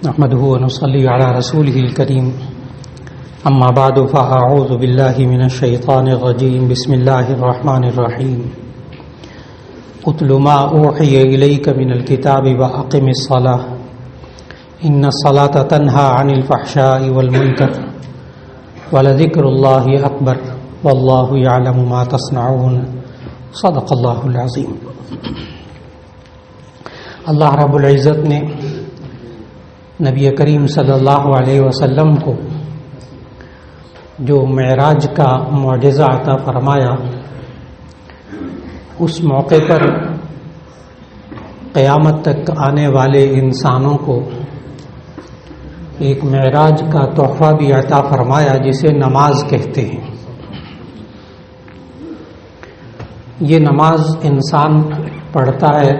نحمده ونصلي على رسوله الكريم اما بعد فاعوذ بالله من الشيطان الرجيم بسم الله الرحمن الرحيم اتل ما اوحي اليك من الكتاب واقم الصلاه ان الصلاه تنهى عن الفحشاء والمنكر ولذكر الله اكبر والله يعلم ما تصنعون صدق الله العظيم۔ اللہ رب العزت نے نبی کریم صلی اللہ علیہ وسلم کو جو معراج کا معجزہ عطا فرمایا، اس موقع پر قیامت تک آنے والے انسانوں کو ایک معراج کا تحفہ بھی عطا فرمایا جسے نماز کہتے ہیں۔ یہ نماز انسان پڑھتا ہے،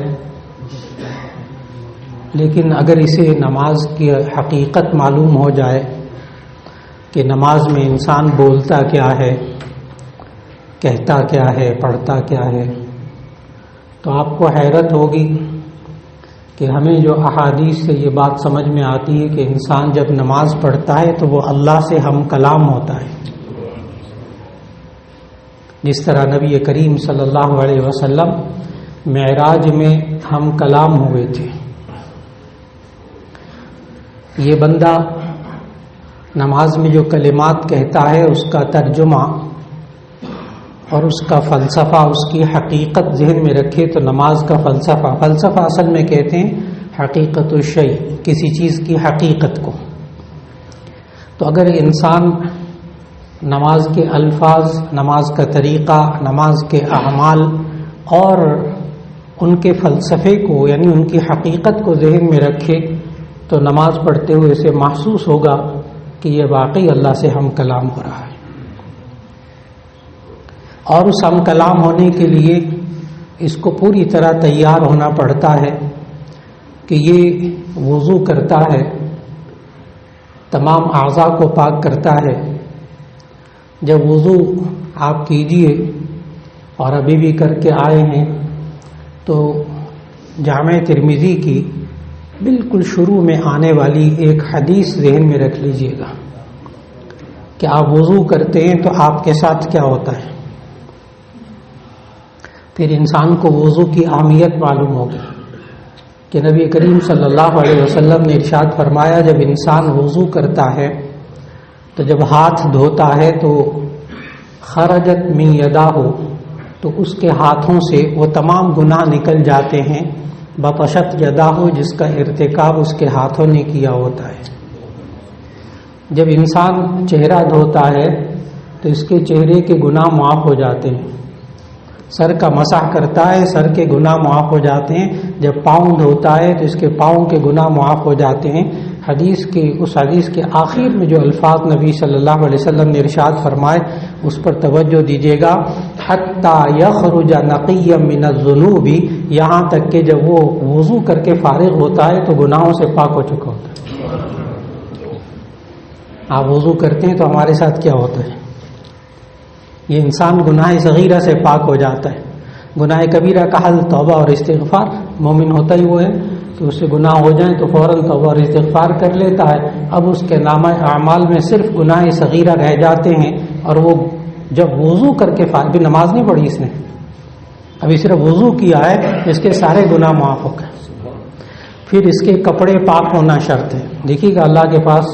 لیکن اگر اسے نماز کی حقیقت معلوم ہو جائے کہ نماز میں انسان بولتا کیا ہے، کہتا کیا ہے، پڑھتا کیا ہے، تو آپ کو حیرت ہوگی کہ ہمیں جو احادیث سے یہ بات سمجھ میں آتی ہے کہ انسان جب نماز پڑھتا ہے تو وہ اللہ سے ہم کلام ہوتا ہے، جس طرح نبی کریم صلی اللہ علیہ وسلم معراج میں ہم کلام ہوئے تھے۔ یہ بندہ نماز میں جو کلمات کہتا ہے اس کا ترجمہ اور اس کا فلسفہ، اس کی حقیقت ذہن میں رکھے تو نماز کا فلسفہ اصل میں کہتے ہیں حقیقت الشیء، کسی چیز کی حقیقت کو۔ تو اگر انسان نماز کے الفاظ، نماز کا طریقہ، نماز کے اعمال اور ان کے فلسفے کو یعنی ان کی حقیقت کو ذہن میں رکھے تو نماز پڑھتے ہوئے اسے محسوس ہوگا کہ یہ واقعی اللہ سے ہم کلام ہو رہا ہے۔ اور اس ہم کلام ہونے کے لیے اس کو پوری طرح تیار ہونا پڑتا ہے کہ یہ وضو کرتا ہے، تمام اعضاء کو پاک کرتا ہے۔ جب وضو آپ کیجئے اور ابھی بھی کر کے آئے ہیں تو جامع ترمذی کی بالکل شروع میں آنے والی ایک حدیث ذہن میں رکھ لیجئے گا کہ آپ وضو کرتے ہیں تو آپ کے ساتھ کیا ہوتا ہے۔ پھر انسان کو وضو کی اہمیت معلوم ہوگی کہ نبی کریم صلی اللہ علیہ وسلم نے ارشاد فرمایا جب انسان وضو کرتا ہے تو جب ہاتھ دھوتا ہے تو خرجت من یداہ، تو اس کے ہاتھوں سے وہ تمام گناہ نکل جاتے ہیں، بطشت یداہ، جس کا ارتکاب اس کے ہاتھوں نے کیا ہوتا ہے۔ جب انسان چہرہ دھوتا ہے تو اس کے چہرے کے گناہ معاف ہو جاتے ہیں، سر کا مسح کرتا ہے، سر کے گناہ معاف ہو جاتے ہیں، جب پاؤں دھوتا ہے تو اس کے پاؤں کے گناہ معاف ہو جاتے ہیں۔ اس حدیث کے آخر میں جو الفاظ نبی صلی اللہ علیہ وسلم نے ارشاد فرمائے اس پر توجہ دیجیے گا، حتی یخرج نقیا من الذنوب، یہاں تک کہ جب وہ وضو کر کے فارغ ہوتا ہے تو گناہوں سے پاک ہو چکا ہوتا ہے۔ آپ وضو کرتے ہیں تو ہمارے ساتھ کیا ہوتا ہے؟ یہ انسان گناہ صغیرہ سے پاک ہو جاتا ہے۔ گناہ کبیرہ کا حل توبہ اور استغفار، مومن ہوتا ہی وہ ہے کہ اس سے گناہ ہو جائیں تو فوراً توبہ اور استغفار کر لیتا ہے۔ اب اس کے نامہ اعمال میں صرف گناہ صغیرہ رہ جاتے ہیں، اور وہ جب وضو کر کے بھی نماز نہیں پڑھی اس نے، ابھی صرف وضو کیا ہے، اس کے سارے گناہ معاف ہو گئے۔ پھر اس کے کپڑے پاک ہونا شرط ہے۔ دیکھیے گا اللہ کے پاس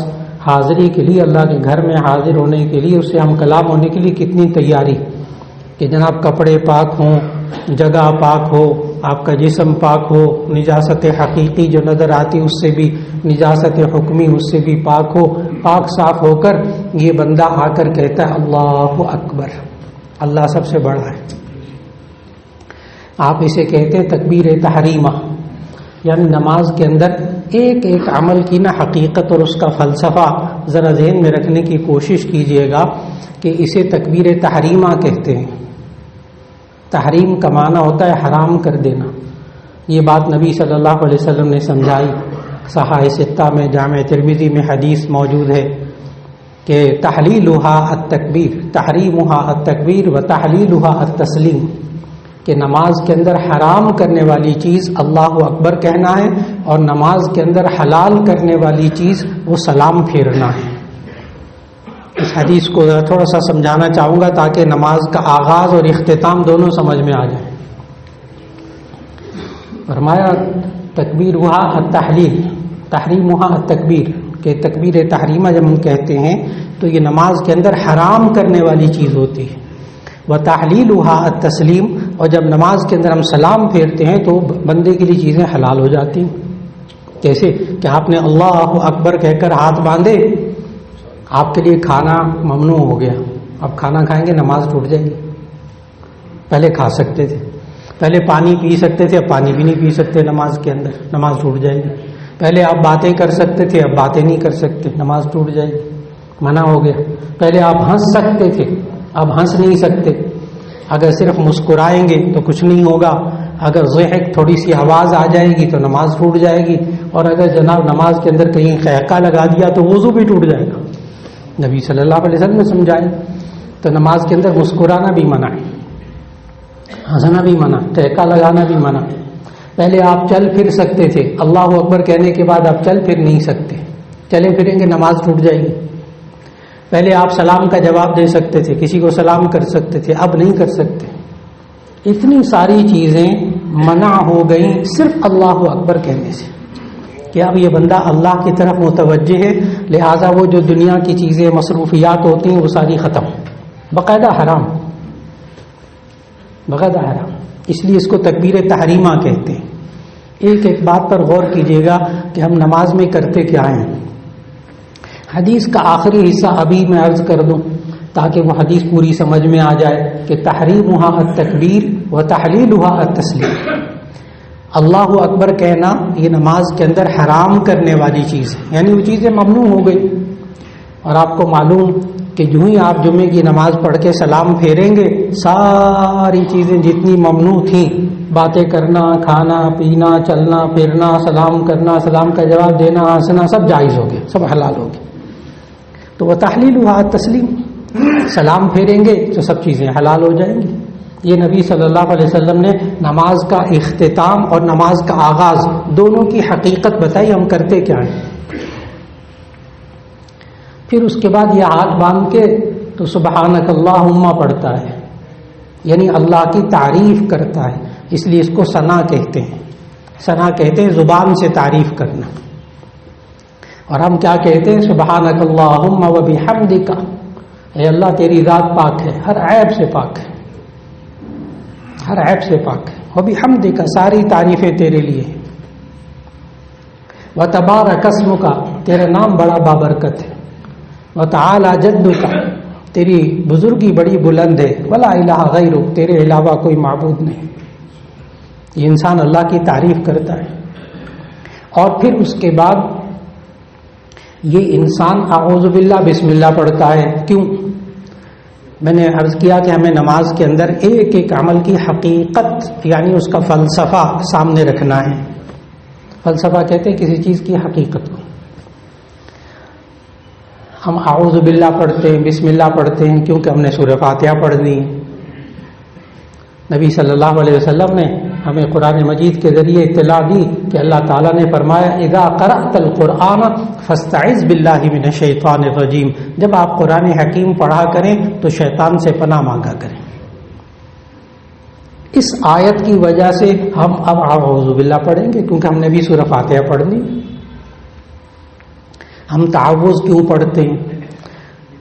حاضری کے لیے، اللہ کے گھر میں حاضر ہونے کے لیے، اس سے ہم کلام ہونے کے لیے کتنی تیاری کہ جناب کپڑے پاک ہوں، جگہ پاک ہو، آپ کا جسم پاک ہو، نجاست حقیقی جو نظر آتی اس سے بھی، نجاست حکمی اس سے بھی پاک ہو، پاک صاف ہو کر یہ بندہ آ کر کہتا ہے اللہ اکبر، اللہ سب سے بڑا ہے۔ آپ اسے کہتے ہیں تکبیر تحریمہ، یعنی نماز کے اندر ایک ایک عمل کی نہ حقیقت اور اس کا فلسفہ ذرا ذہن میں رکھنے کی کوشش کیجیے گا کہ اسے تکبیر تحریمہ کہتے ہیں۔ تحریم کا معنی ہوتا ہے حرام کر دینا۔ یہ بات نبی صلی اللہ علیہ وسلم نے سمجھائی۔ صحاح ستہ میں، جامع ترمذی میں حدیث موجود ہے کہ تحلیلھا التکبیر، تحریمھا التکبیر و تحلیلھا التسلیم، کہ نماز کے اندر حرام کرنے والی چیز اللہ اکبر کہنا ہے، اور نماز کے اندر حلال کرنے والی چیز وہ سلام پھیرنا ہے۔ اس حدیث کو تھوڑا سا سمجھانا چاہوں گا تاکہ نماز کا آغاز اور اختتام دونوں سمجھ میں آ جائیں۔ فرمایا تکبیر ہوا التحلیل، تحریم ہوا التکبیر، کہ تکبیر تحریمہ جب ہم کہتے ہیں تو یہ نماز کے اندر حرام کرنے والی چیز ہوتی ہے۔ وتحلیلها التسلیم، اور جب نماز کے اندر ہم سلام پھیرتے ہیں تو بندے کے لیے چیزیں حلال ہو جاتی ہیں۔ کیسے کہ آپ نے اللہ اکبر کہہ کر ہاتھ باندھے، آپ کے لیے کھانا ممنوع ہو گیا، اب کھانا کھائیں گے نماز ٹوٹ جائے گی۔ پہلے کھا سکتے تھے، پہلے پانی پی سکتے تھے، اب پانی بھی نہیں پی سکتے نماز کے اندر، نماز ٹوٹ جائے گی۔ پہلے آپ باتیں کر سکتے تھے، اب باتیں نہیں کر سکتے، نماز ٹوٹ جائے گی، منع ہو گیا۔ پہلے آپ ہنس سکتے تھے، اب ہنس نہیں سکتے۔ اگر صرف مسکرائیں گے تو کچھ نہیں ہوگا، اگر ضحک تھوڑی سی آواز آ جائے گی تو نماز ٹوٹ جائے گی، اور اگر جناب نماز کے اندر کہیں قہقہ لگا دیا تو وضو بھی ٹوٹ جائے گا۔ نبی صلی اللہ علیہ وسلم نے سمجھایا، تو نماز کے اندر مسکرانا بھی منع ہے، ہنسنا بھی منع، قہقہ لگانا بھی منع۔ پہلے آپ چل پھر سکتے تھے، اللہ اکبر کہنے کے بعد آپ چل پھر نہیں سکتے، چلے پھریں گے نماز ٹوٹ جائے گی۔ پہلے آپ سلام کا جواب دے سکتے تھے، کسی کو سلام کر سکتے تھے، اب نہیں کر سکتے۔ اتنی ساری چیزیں منع ہو گئیں صرف اللہ اکبر کہنے سے، کہ اب یہ بندہ اللہ کی طرف متوجہ ہے، لہٰذا وہ جو دنیا کی چیزیں مصروفیات ہوتی ہیں وہ ساری ختم، باقاعدہ حرام، باقاعدہ حرام۔ اس لیے اس کو تکبیر تحریمہ کہتے ہیں۔ ایک ایک بات پر غور کیجیے گا کہ ہم نماز میں کرتے کیا ہیں۔ حدیث کا آخری حصہ ابھی میں عرض کر دوں تاکہ وہ حدیث پوری سمجھ میں آ جائے کہ تحریمھا التکبیر و تحلیلھا التسلیم۔ اللہ اکبر کہنا یہ نماز کے اندر حرام کرنے والی چیز ہے، یعنی وہ چیزیں ممنوع ہو گئی۔ اور آپ کو معلوم کہ جو ہی آپ جمعے کی نماز پڑھ کے سلام پھیریں گے، ساری چیزیں جتنی ممنوع تھیں، باتیں کرنا، کھانا پینا، چلنا پھرنا، سلام کرنا، سلام کا جواب دینا، ہنسنا، سب جائز ہو گیا، سب حلال ہو گیا۔ تو وہ تحلیلھا التسلیم، سلام پھیریں گے تو سب چیزیں حلال ہو جائیں گی۔ یہ نبی صلی اللہ علیہ وسلم نے نماز کا اختتام اور نماز کا آغاز دونوں کی حقیقت بتائی، ہم کرتے کیا ہیں۔ پھر اس کے بعد یہ ہاتھ باندھ کے تو سبحانک اللہم پڑھتا ہے، یعنی اللہ کی تعریف کرتا ہے، اس لیے اس کو ثنا کہتے ہیں۔ ثنا کہتے ہیں زبان سے تعریف کرنا، اور ہم کیا کہتے ہیں؟ سبحانک اللہم و بحمدک، اے اللہ تیری ذات پاک ہے، ہر عیب سے پاک ہے، ہر عیب سے پاک ہے، و بحمدک، ساری تعریفیں تیرے لیے ہیں۔ وتبارک اسمک، تیرا نام بڑا بابرکت ہے۔ وتعالی جدک، تیری بزرگی بڑی بلند ہے۔ ولا الہ غیرک، تیرے علاوہ کوئی معبود نہیں۔ یہ انسان اللہ کی تعریف کرتا ہے، اور پھر اس کے بعد یہ انسان اعوذ باللہ بسم اللہ پڑھتا ہے۔ کیوں؟ میں نے عرض کیا کہ ہمیں نماز کے اندر ایک ایک عمل کی حقیقت یعنی اس کا فلسفہ سامنے رکھنا ہے۔ فلسفہ کہتے ہیں کسی چیز کی حقیقت کو۔ ہم اعوذ باللہ پڑھتے ہیں، بسم اللہ پڑھتے ہیں کیونکہ ہم نے سورہ فاتحہ پڑھنی ہے۔ نبی صلی اللہ علیہ وسلم نے ہمیں قرآن مجید کے ذریعے اطلاع دی کہ اللہ تعالیٰ نے فرمایا اذا قرأت القرآن فاستعذ باللہ من الشیطان الرجیم، جب آپ قرآن حکیم پڑھا کریں تو شیطان سے پناہ مانگا کریں۔ اس آیت کی وجہ سے ہم اب اعوذ باللہ پڑھیں گے کیونکہ ہم نے بھی سورہ فاتحہ پڑھنی۔ ہم تعوذ کیوں پڑھتے ہیں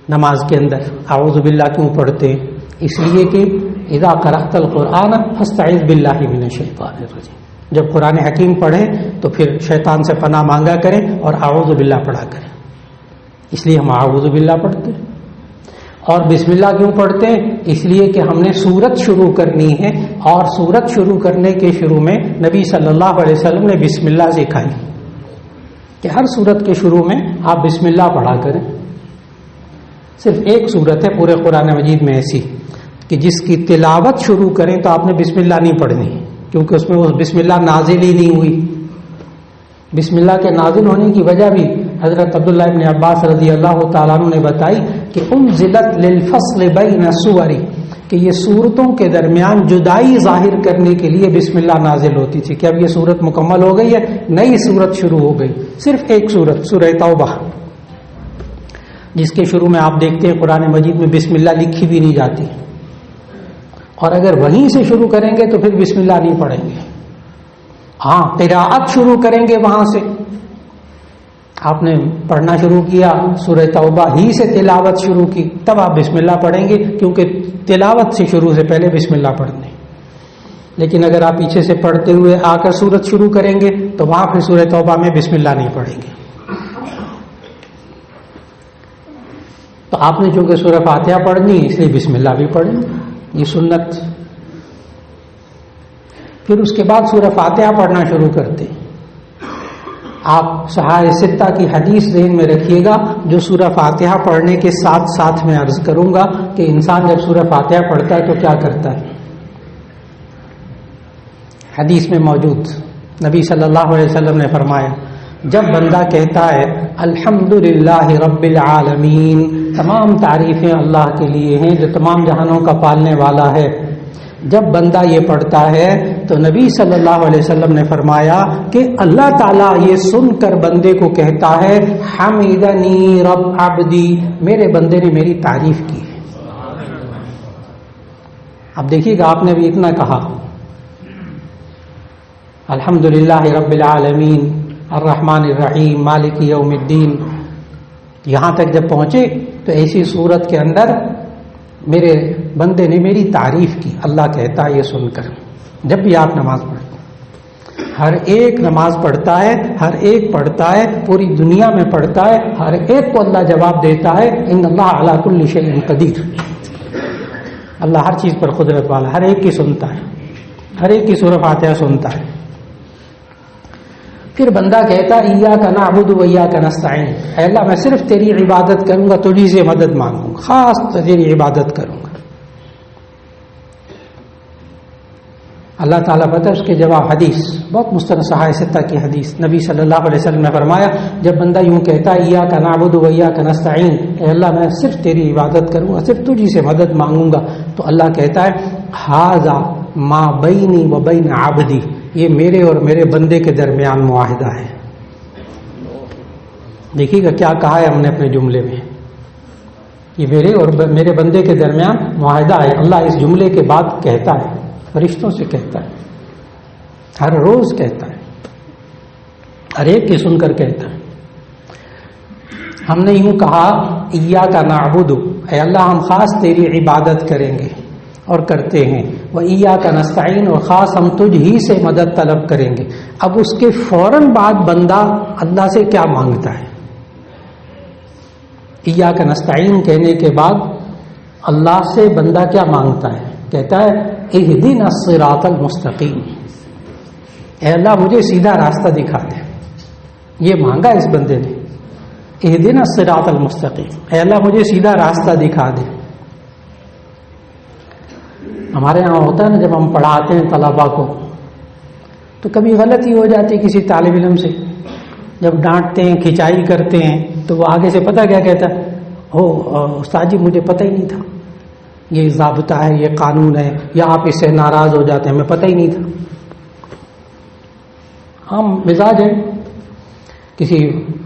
نماز کے اندر؟ اعوذ باللہ کیوں پڑھتے ہیں؟ اس لیے کہ اذا قرأت القرآن فاستعذ باللہ من الشیطان الرجیم، جب قرآن حکیم پڑھیں تو پھر شیطان سے پناہ مانگا کریں اور اعوذ باللہ پڑھا کریں۔ اس لیے ہم اعوذ باللہ پڑھتے ہیں۔ اور بسم اللہ کیوں پڑھتے ہیں؟ اس لیے کہ ہم نے سورت شروع کرنی ہے، اور سورت شروع کرنے کے شروع میں نبی صلی اللہ علیہ وسلم نے بسم اللہ سکھائی کہ ہر سورت کے شروع میں آپ بسم اللہ پڑھا کریں۔ صرف ایک سورت ہے پورے قرآن مجید میں ایسی کہ جس کی تلاوت شروع کریں تو آپ نے بسم اللہ نہیں پڑھنی، کیونکہ اس میں وہ بسم اللہ نازل ہی نہیں ہوئی۔ بسم اللہ کے نازل ہونے کی وجہ بھی حضرت عبداللہ ابن عباس رضی اللہ تعالیٰ عنہ نے بتائی کہ انزلت للفصل بین السور، کہ یہ صورتوں کے درمیان جدائی ظاہر کرنے کے لیے بسم اللہ نازل ہوتی تھی کہ اب یہ صورت مکمل ہو گئی ہے، نئی صورت شروع ہو گئی. صرف ایک صورت سورہ توبہ، جس کے شروع میں آپ دیکھتے ہیں قرآن مجید میں بسم اللہ لکھی بھی نہیں جاتی، اور اگر وہیں سے شروع کریں گے تو پھر بسم اللہ نہیں پڑھیں گے. ہاں قراءت شروع کریں گے وہاں سے. آپ نے پڑھنا شروع کیا سورہ توبہ ہی سے تلاوت شروع کی، تب آپ بسم اللہ پڑھیں گے، کیونکہ تلاوت سے شروع سے پہلے بسم اللہ پڑھنے. لیکن اگر آپ پیچھے سے پڑھتے ہوئے آ کر سورت شروع کریں گے تو وہاں پھر سورہ توبہ میں بسم اللہ نہیں پڑھیں گے. تو آپ نے چونکہ سورہ فاتحہ پڑھنی ہے اس لیے بسم اللہ بھی پڑھیں، یہ سنت. پھر اس کے بعد سورہ فاتحہ پڑھنا شروع کرتے. آپ صحاح ستہ کی حدیث ذہن میں رکھیے گا جو سورہ فاتحہ پڑھنے کے ساتھ ساتھ میں عرض کروں گا کہ انسان جب سورہ فاتحہ پڑھتا ہے تو کیا کرتا ہے. حدیث میں موجود نبی صلی اللہ علیہ وسلم نے فرمایا جب بندہ کہتا ہے الحمدللہ رب العالمین، تمام تعریفیں اللہ کے لیے ہیں جو تمام جہانوں کا پالنے والا ہے، جب بندہ یہ پڑھتا ہے تو نبی صلی اللہ علیہ وسلم نے فرمایا کہ اللہ تعالیٰ یہ سن کر بندے کو کہتا ہے حمیدنی رب عبدی، میرے بندے نے میری تعریف کی ہے. اب دیکھیے گا آپ نے بھی اتنا کہا الحمدللہ رب العالمین الرحمن الرحیم مالک یوم الدین، یہاں تک جب پہنچے تو ایسی صورت کے اندر میرے بندے نے میری تعریف کی. اللہ کہتا ہے یہ سن کر جب بھی آپ نماز پڑھتے ہیں، ہر ایک نماز پڑھتا ہے، ہر ایک پڑھتا ہے، پوری دنیا میں پڑھتا ہے، ہر ایک کو اللہ جواب دیتا ہے ان اللہ علی کل شیء قدیر. اللہ ہر چیز پر قدرت والا، ہر ایک کی سنتا ہے، ہر ایک کی سورہ فاتحہ سنتا ہے. پھر بندہ کہتا ہے ایاک نعبد و ایاک نستعین، اے اللہ میں صرف تیری عبادت کروں گا، تجھی سے مدد مانگوں گا، خاص تیری عبادت کروں گا. اللہ تعالیٰ پتہ اس کے جواب حدیث بہت مستند صحاح ستہ کی حدیث نبی صلی اللہ علیہ وسلم نے فرمایا جب بندہ یوں کہتا ہے ایاک نعبد و ایاک نستعین، اے اللہ میں صرف تیری عبادت کروں گا، صرف تجھی سے مدد مانگوں گا، تو اللہ کہتا ہے ھذا ما بینی و بین عبدی، یہ میرے اور میرے بندے کے درمیان معاہدہ ہے. دیکھیے گا کیا کہا ہے ہم نے اپنے جملے میں، یہ میرے اور میرے بندے کے درمیان معاہدہ ہے. اللہ اس جملے کے بعد کہتا ہے، فرشتوں سے کہتا ہے، ہر روز کہتا ہے، ہر ایک کی سن کر کہتا ہے. ہم نے یوں کہا ایاک نعبد، اے اللہ ہم خاص تیری عبادت کریں گے اور کرتے ہیں، و ایاک نستعین، اور خاص ہم تجھ ہی سے مدد طلب کریں گے. اب اس کے فوراً بعد بندہ اللہ سے کیا مانگتا ہے؟ ایاک نستعین کہنے کے بعد اللہ سے بندہ کیا مانگتا ہے؟ کہتا ہے اہدنا الصراط المستقیم، اے اللہ مجھے سیدھا راستہ دکھا دے. یہ مانگا اس بندے نے، اہدنا الصراط المستقیم، اے اللہ مجھے سیدھا راستہ دکھا دے. ہمارے یہاں ہوتا ہے نا جب ہم پڑھاتے ہیں طلباء کو تو کبھی غلطی ہو جاتی ہے کسی طالب علم سے، جب ڈانٹتے ہیں کھچائی کرتے ہیں تو وہ آگے سے پتہ کیا کہتا ہے، ہو استاد جی مجھے پتہ ہی نہیں تھا، یہ ضابطہ ہے، یہ قانون ہے، یا آپ اس سے ناراض ہو جاتے ہیں ہمیں پتہ ہی نہیں تھا. ہم مزاج ہے، کسی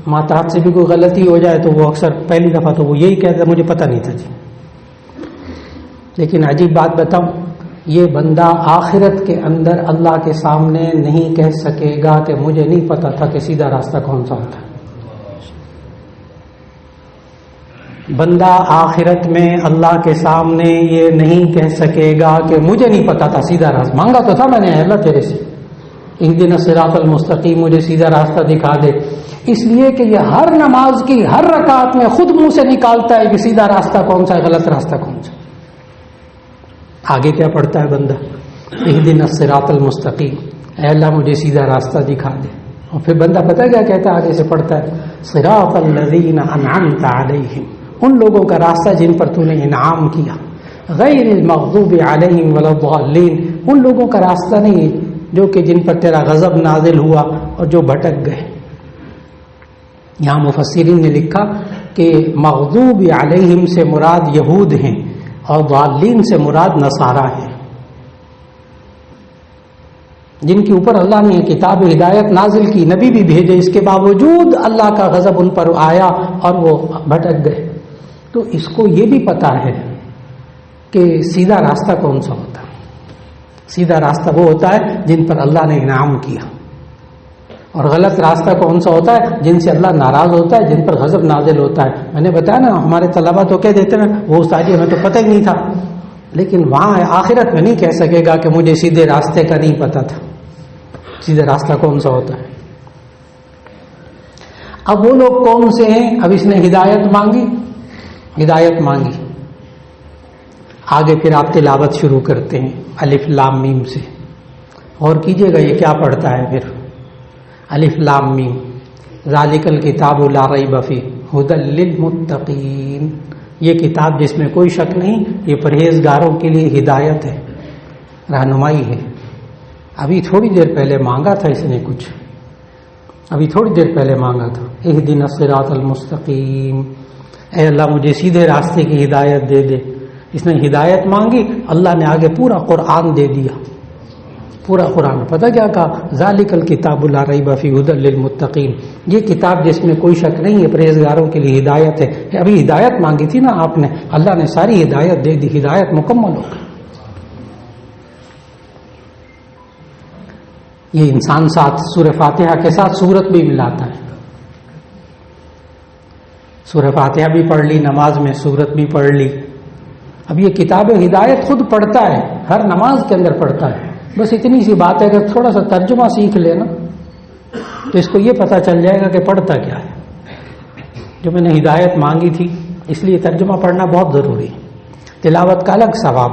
ماتحت سے بھی کوئی غلطی ہو جائے تو وہ اکثر پہلی دفعہ تو وہ یہی کہتا ہے مجھے پتہ نہیں تھا جی. لیکن عجیب بات بتاؤں، یہ بندہ آخرت کے اندر اللہ کے سامنے نہیں کہہ سکے گا کہ مجھے نہیں پتا تھا کہ سیدھا راستہ کون سا ہوتا ہے. بندہ آخرت میں اللہ کے سامنے یہ نہیں کہہ سکے گا کہ مجھے نہیں پتا تھا سیدھا راستہ، مانگا تو تھا میں نے اللہ تیرے سے اہدنا الصراط المستقیم، مجھے سیدھا راستہ دکھا دے. اس لیے کہ یہ ہر نماز کی ہر رکعت میں خود منہ سے نکالتا ہے کہ سیدھا راستہ کون سا ہے، غلط راستہ کون سا. آگے کیا پڑھتا ہے بندہ، اہدنا الصراط المستقیم، اے اللہ مجھے سیدھا راستہ دکھا دے. اور پھر بندہ پتہ کیا کہتا ہے، آگے سے پڑھتا ہے صراط الذین انعمت علیہم، ان لوگوں کا راستہ جن پر تو نے انعام کیا، غیر المغضوب علیہم ولا الضالین، ان لوگوں کا راستہ نہیں جو کہ جن پر تیرا غضب نازل ہوا اور جو بھٹک گئے. یہاں مفسرین نے لکھا کہ مغضوب علیہم سے مراد یہود ہیں، اور ضالین سے مراد نصارہ ہیں، جن کے اوپر اللہ نے کتاب ہدایت نازل کی، نبی بھی بھیجے، اس کے باوجود اللہ کا غضب ان پر آیا اور وہ بھٹک گئے۔ تو اس کو یہ بھی پتا ہے کہ سیدھا راستہ کون سا ہوتا ہے۔ سیدھا راستہ وہ ہوتا ہے جن پر اللہ نے انعام کیا، اور غلط راستہ کون سا ہوتا ہے جن سے اللہ ناراض ہوتا ہے، جن پر غضب نازل ہوتا ہے۔ میں نے بتایا نا، ہمارے طلبہ تو کہہ دیتے ہیں وہ استاد ہمیں تو پتہ ہی نہیں تھا، لیکن وہاں آخرت میں نہیں کہہ سکے گا کہ مجھے سیدھے راستے کا نہیں پتا تھا، سیدھا راستہ کون سا ہوتا ہے۔ اب وہ لوگ کون سے ہیں؟ اب اس نے ہدایت مانگی، ہدایت مانگی، آگے پھر آپ تلاوت شروع کرتے ہیں الف لام میم سے۔ اور کیجئے گا یہ کیا پڑھتا ہے پھر، الف لام میم، ذالک الکتاب لا ریب فیہ ھدی للمتقین، یہ کتاب جس میں کوئی شک نہیں، یہ پرہیزگاروں کے لیے ہدایت ہے، رہنمائی ہے۔ ابھی تھوڑی دیر پہلے مانگا تھا اس نے کچھ، ابھی تھوڑی دیر پہلے مانگا تھا اہدنا الصراط المستقیم، اے اللہ مجھے سیدھے راستے کی ہدایت دے دے۔ اس نے ہدایت مانگی، اللہ نے آگے پورا قرآن دے دیا، پورا قرآن۔ پتہ کیا کہا؟ ذالک الکتاب لا ریب فیہ ھدی للمتقین، یہ کتاب جس میں کوئی شک نہیں ہے، پرہیزگاروں کے لیے ہدایت ہے۔ ابھی ہدایت مانگی تھی نا آپ نے، اللہ نے ساری ہدایت دے دی، ہدایت مکمل ہو گئی۔ یہ انسان ساتھ سورہ فاتحہ کے ساتھ سورت بھی ملاتا ہے، سورہ فاتحہ بھی پڑھ لی، نماز میں سورت بھی پڑھ لی۔ اب یہ کتاب ہدایت خود پڑھتا ہے، ہر نماز کے اندر پڑھتا ہے۔ بس اتنی سی بات ہے کہ تھوڑا سا ترجمہ سیکھ لینا تو اس کو یہ پتہ چل جائے گا کہ پڑھتا کیا ہے۔ جو میں نے ہدایت مانگی تھی، اس لیے ترجمہ پڑھنا بہت ضروری ہے۔ تلاوت کا الگ ثواب،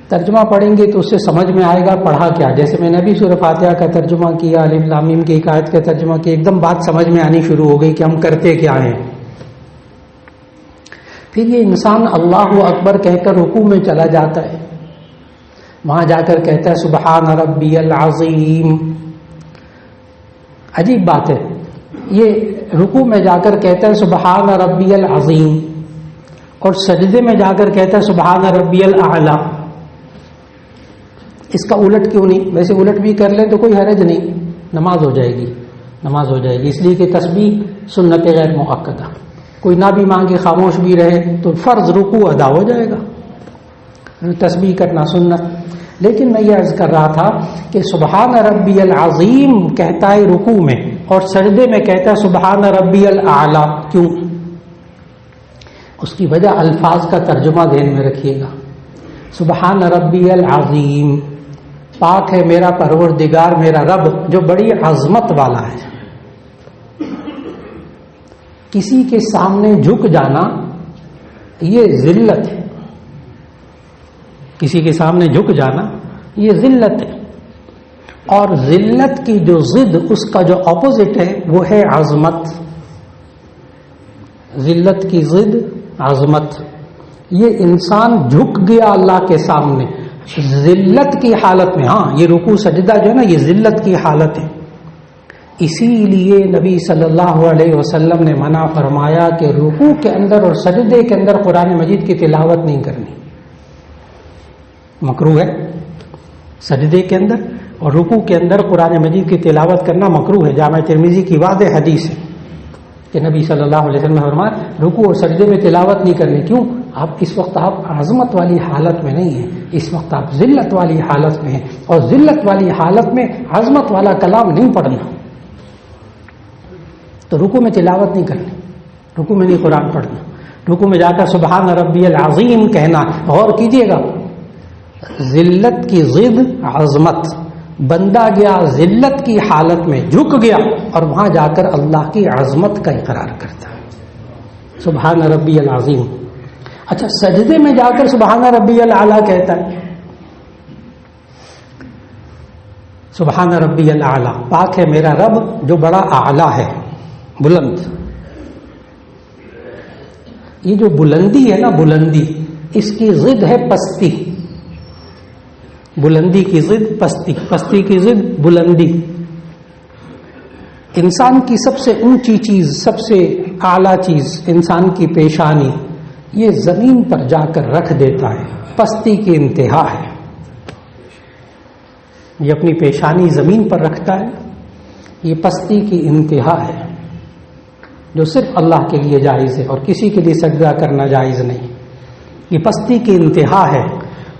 ترجمہ پڑھیں گے تو اس سے سمجھ میں آئے گا پڑھا کیا۔ جیسے میں نے ابھی سورہ فاتحہ کا ترجمہ کیا، الف لام میم کی ایک آیت کا ترجمہ کیا، ایک دم بات سمجھ میں آنی شروع ہو گئی کہ ہم کرتے کیا ہیں۔ پھر یہ انسان اللہ اکبر کہہ کر رکوع میں چلا جاتا ہے، وہاں جا کر کہتا ہے سبحان ربی العظیم۔ عجیب بات ہے، یہ رکوع میں جا کر کہتا ہے سبحان ربی العظیم، اور سجدے میں جا کر کہتا ہے سبحان ربی الاعلی۔ اس کا الٹ کیوں نہیں؟ ویسے الٹ بھی کر لیں تو کوئی حرج نہیں، نماز ہو جائے گی، نماز ہو جائے گی، اس لیے کہ تسبیح سنت غیر مؤکدہ، کوئی نہ بھی مانگے خاموش بھی رہے تو فرض رکوع ادا ہو جائے گا، تسبیح کرنا سنت۔ لیکن میں یہ عرض کر رہا تھا کہ سبحان ربی العظیم کہتا ہے رکوع میں، اور سجدے میں کہتا ہے سبحان ربی الاعلی، کیوں؟ اس کی وجہ الفاظ کا ترجمہ ذہن میں رکھیے گا۔ سبحان ربی العظیم، پاک ہے میرا پروردگار، میرا رب جو بڑی عظمت والا ہے۔ کسی کے سامنے جھک جانا یہ ذلت ہے، کسی کے سامنے جھک جانا یہ ذلت ہے، اور ذلت کی جو ضد، اس کا جو اپوزٹ ہے وہ ہے عظمت۔ ذلت کی ضد عظمت۔ یہ انسان جھک گیا اللہ کے سامنے ذلت کی حالت میں۔ ہاں، یہ رکوع سجدہ جو ہے نا، یہ ذلت کی حالت ہے۔ اسی لیے نبی صلی اللہ علیہ وسلم نے منع فرمایا کہ رکوع کے اندر اور سجدے کے اندر قرآن مجید کی تلاوت نہیں کرنی، مکروہ ہے۔ سجدے کے اندر اور رکوع کے اندر قرآن مجید کی تلاوت کرنا مکروہ ہے۔ جامع ترمذی کی واضح حدیث ہے کہ نبی صلی اللہ علیہ وسلم نے فرمایا رکوع اور سجدے میں تلاوت نہیں کرنی۔ کیوں؟ اس وقت آپ عظمت والی حالت میں نہیں ہیں، اس وقت آپ ذلت والی حالت میں ہیں، اور ذلت والی حالت میں عظمت والا کلام نہیں پڑھنا۔ تو رکوع میں تلاوت نہیں کرنی، رکوع میں نہیں قرآن پڑھنا، رکوع میں جا کر سبحان ربی العظیم کہنا۔ غور کیجیے گا، ذلت کی ضد عظمت، بندہ گیا ذلت کی حالت میں، جھک گیا، اور وہاں جا کر اللہ کی عظمت کا اقرار کرتا ہے، سبحان ربی العظیم۔ اچھا، سجدے میں جا کر سبحان ربی الاعلی کہتا ہے، سبحان ربی الاعلی، پاک ہے میرا رب جو بڑا اعلیٰ ہے، بلند۔ یہ جو بلندی ہے نا، بلندی، اس کی ضد ہے پستی۔ بلندی کی ضد پستی، پستی کی ضد بلندی۔ انسان کی سب سے اونچی چیز، سب سے اعلیٰ چیز انسان کی پیشانی، یہ زمین پر جا کر رکھ دیتا ہے، پستی کی انتہا ہے. یہ اپنی پیشانی زمین پر رکھتا ہے، یہ پستی کی انتہا ہے جو صرف اللہ کے لیے جائز ہے اور کسی کے لیے سجدہ کرنا جائز نہیں. یہ پستی کی انتہا ہے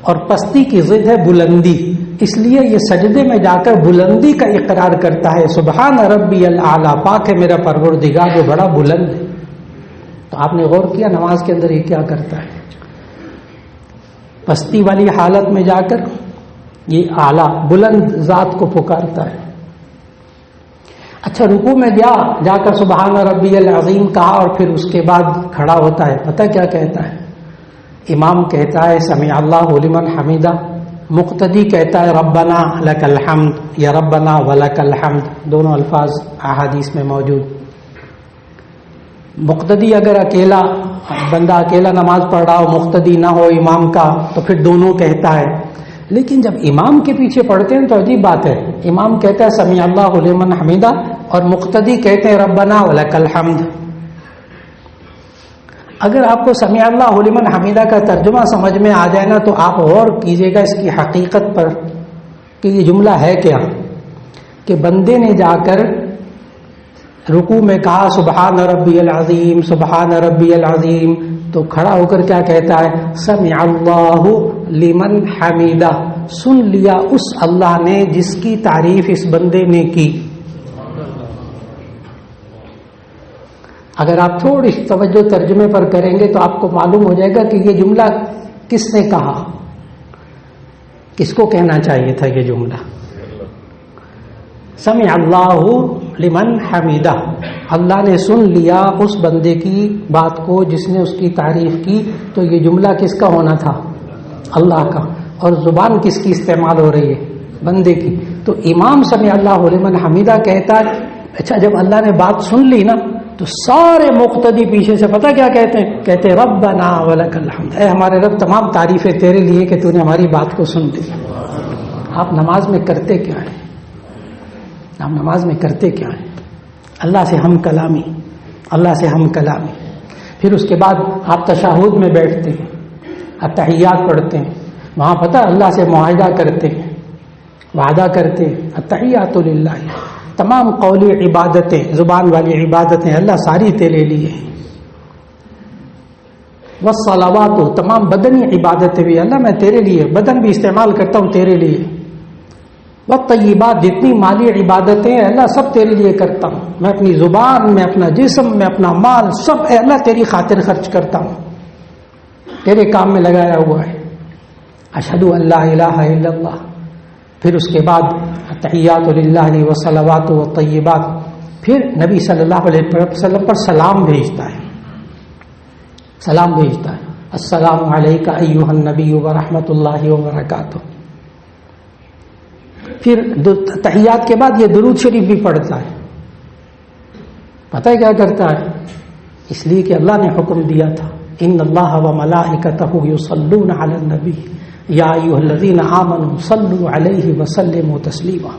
اور پستی کی ضد ہے بلندی، اس لیے یہ سجدے میں جا کر بلندی کا اقرار کرتا ہے. سبحان ربی الاعلیٰ، پاک ہے میرا پروردگار جو بڑا بلند ہے. تو آپ نے غور کیا نماز کے اندر یہ کیا کرتا ہے؟ پستی والی حالت میں جا کر یہ اعلیٰ بلند ذات کو پکارتا ہے. اچھا رکوع میں جا کر سبحان ربی العظیم کہا اور پھر اس کے بعد کھڑا ہوتا ہے، پتہ کیا کہتا ہے؟ امام کہتا ہے سمع اللہ لمن حمیدہ، مقتدی کہتا ہے ربنا لک الحمد یا ربنا ولک الحمد، دونوں الفاظ احادیث میں موجود. مقتدی اگر بندہ اکیلا نماز پڑھ رہا ہو، مقتدی نہ ہو امام کا، تو پھر دونوں کہتا ہے. لیکن جب امام کے پیچھے پڑھتے ہیں تو عجیب بات ہے، امام کہتا ہے سمع اللہ لمن حمیدہ اور مقتدی کہتے ہیں ربنا ولک الحمد. اگر آپ کو سمع اللہ لمن حمیدہ کا ترجمہ سمجھ میں آ جائے نا تو آپ غور کیجئے گا اس کی حقیقت پر کہ یہ جملہ ہے کیا. کہ بندے نے جا کر رکوع میں کہا سبحان ربی العظیم سبحان ربی العظیم، تو کھڑا ہو کر کیا کہتا ہے؟ سمع اللہ لمن حمیدہ، سن لیا اس اللہ نے جس کی تعریف اس بندے نے کی. اگر آپ تھوڑی توجہ ترجمے پر کریں گے تو آپ کو معلوم ہو جائے گا کہ یہ جملہ کس نے کہا، کس کو کہنا چاہیے تھا یہ جملہ. سمع اللہ لمن حمیدہ، اللہ نے سن لیا اس بندے کی بات کو جس نے اس کی تعریف کی. تو یہ جملہ کس کا ہونا تھا؟ اللہ کا. اور زبان کس کی استعمال ہو رہی ہے؟ بندے کی. تو امام سمع اللہ لمن حمیدہ کہتا ہے. اچھا جب اللہ نے بات سن لی نا تو سارے مقتدی پیچھے سے پتہ کیا کہتے ہیں؟ کہتے ہیں ربنا ولک الحمد، اے ہمارے رب تمام تعریفیں تیرے لیے کہ تو نے ہماری بات کو سن لی. آپ نماز میں کرتے کیا ہیں؟ آپ نماز میں کرتے کیا ہیں؟ اللہ سے ہم کلامی، اللہ سے ہم کلامی. پھر اس کے بعد آپ تشہد میں بیٹھتے ہیں، التحیات پڑھتے ہیں، وہاں پتہ اللہ سے معاہدہ کرتے ہیں، وعدہ کرتے ہیں التحیات للہ. تمام قولی عبادتیں، زبان والی عبادتیں اللہ ساری تیرے لیے ہیں. والصلوات، تمام بدنی عبادتیں بھی اللہ میں تیرے لیے، بدن بھی استعمال کرتا ہوں تیرے لیے. والطیبات، جتنی مالی عبادتیں ہیں اللہ سب تیرے لیے کرتا ہوں. میں اپنی زبان، میں اپنا جسم، میں اپنا مال سب اے اللہ تیری خاطر خرچ کرتا ہوں، تیرے کام میں لگایا ہوا ہے. اشہد ان لا الہ الا اللہ. پھر اس کے بعد تحیات للہ والصلوات والطیبات. پھر نبی صلی اللہ علیہ وسلم پر سلام بھیجتا ہے، سلام بھیجتا ہے. السلام علیک ایھا النبی ورحمۃ اللہ وبرکاتہ. پھر تحیات کے بعد یہ درود شریف بھی پڑھتا ہے. پتہ ہے کیا کرتا ہے؟ اس لیے کہ اللہ نے حکم دیا تھا ان اللہ وملائکتہ یصلون علی النبی یا ایھا الذین آمنوا صلوا علیہ وسلموا تسلیما.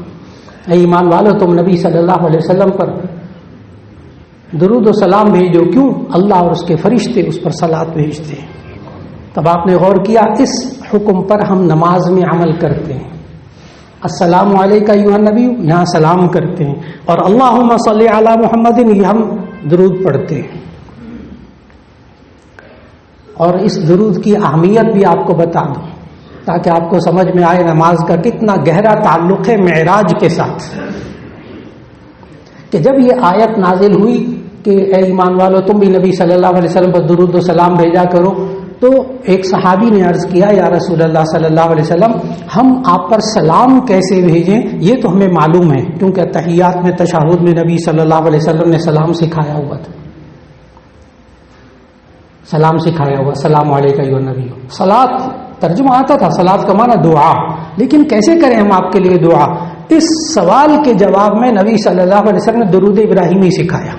اے ایمان والو تم نبی صلی اللہ علیہ وسلم پر درود و سلام بھیجو. کیوں؟ اللہ اور اس کے فرشتے اس پر صلوات بھیجتے ہیں. تب آپ نے غور کیا اس حکم پر ہم نماز میں عمل کرتے ہیں. السلام علیکہ ایھا النبی، یہاں سلام کرتے ہیں، اور اللہم صلی علی محمد، یہ ہم درود پڑھتے ہیں. اور اس درود کی اہمیت بھی آپ کو بتا دوں تاکہ آپ کو سمجھ میں آئے نماز کا کتنا گہرا تعلق ہے معراج کے ساتھ. کہ جب یہ آیت نازل ہوئی کہ اے ایمان والو تم بھی نبی صلی اللہ علیہ وسلم پر درود و سلام بھیجا کرو، تو ایک صحابی نے عرض کیا یا رسول اللہ صلی اللہ علیہ وسلم ہم آپ پر سلام کیسے بھیجیں؟ یہ تو ہمیں معلوم ہے کیونکہ تحیات میں تشہد میں نبی صلی اللہ علیہ وسلم نے سلام سکھایا ہوا تھا، سلام سکھایا ہوا. السلام علیکم ایھا النبی. صلاۃ ترجمہ آتا تھا، صلاۃ کا معنی دعا. لیکن کیسے کریں ہم آپ کے لیے دعا؟ اس سوال کے جواب میں نبی صلی اللہ علیہ وسلم نے درود ابراہیمی سکھایا.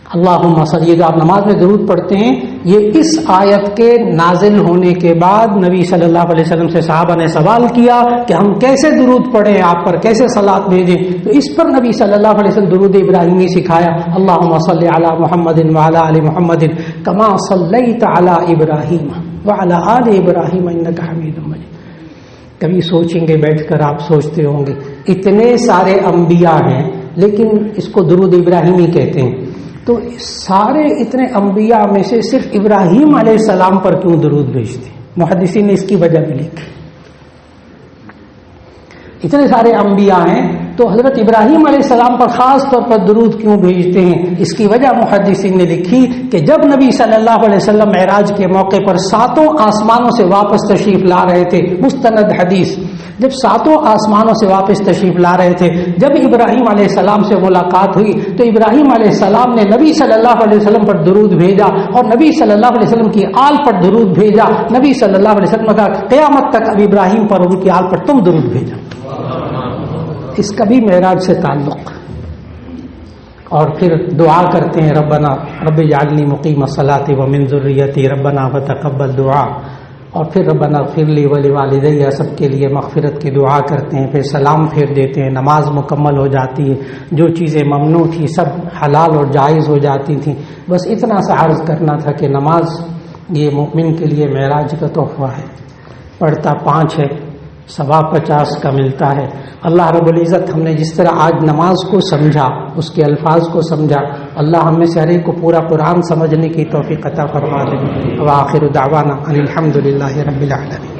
اللہم صلی، یہ جو آپ نماز میں درود پڑھتے ہیں یہ اس آیت کے نازل ہونے کے بعد نبی صلی اللہ علیہ وسلم سے صحابہ نے سوال کیا کہ ہم کیسے درود پڑھیں آپ پر، کیسے صلاۃ بھیجیں، تو اس پر نبی صلی اللہ علیہ وسلم درود ابراہیمی سکھایا، اللہم صلی علی محمد وعلی آل محمد کما صلیت علی ابراہیم وعلی آل ابراہیم انک حمید مجید۔ کبھی سوچیں گے بیٹھ کر، آپ سوچتے ہوں گے اتنے سارے انبیاء ہیں لیکن اس کو درود ابراہیمی کہتے ہیں، تو سارے اتنے انبیاء میں سے صرف ابراہیم علیہ السلام پر کیوں درود بھیجتے ہیں؟ محدثین نے اس کی وجہ بھی لکھی، اتنے سارے انبیاء ہیں تو حضرت ابراہیم علیہ السلام پر خاص طور پر درود کیوں بھیجتے ہیں؟ اس کی وجہ محدثین نے لکھی کہ جب نبی صلی اللہ علیہ وسلم معراج کے موقع پر ساتوں آسمانوں سے واپس تشریف لا رہے تھے، مستند حدیث، جب ساتوں آسمانوں سے واپس تشریف لا رہے تھے، جب ابراہیم علیہ السلام سے ملاقات ہوئی تو ابراہیم علیہ السلام نے نبی صلی اللہ علیہ وسلم پر درود بھیجا اور نبی صلی اللہ علیہ وسلم کی آل پر درود بھیجا۔ نبی صلی اللہ علیہ وسلم کا قیامت تک اب ابراہیم پر ان کی آل پر تم درود بھیجا۔ اس کا بھی معراج سے تعلق، اور پھر دعا کرتے ہیں ربنا رب اجعلنی مقیم الصلاۃ ومن ذریتی ربنا وتقبل دعا، اور پھر ربنا اغفر لی ولوالدی، سب کے لیے مغفرت کی دعا کرتے ہیں، پھر سلام پھیر دیتے ہیں، نماز مکمل ہو جاتی ہے، جو چیزیں ممنوع تھی سب حلال اور جائز ہو جاتی تھیں۔ بس اتنا سا عرض کرنا تھا کہ نماز یہ مومن کے لیے معراج کا تحفہ ہے، پڑھتا 5 ہے، ثواب 50 کا ملتا ہے۔ اللہ رب العزت ہم نے جس طرح آج نماز کو سمجھا، اس کے الفاظ کو سمجھا، اللہ ہم میں سے ہر ایک کو پورا قرآن سمجھنے کی توفیق عطا فرما دے۔ وآخر دعوانا ان الحمد للہ رب العالمین۔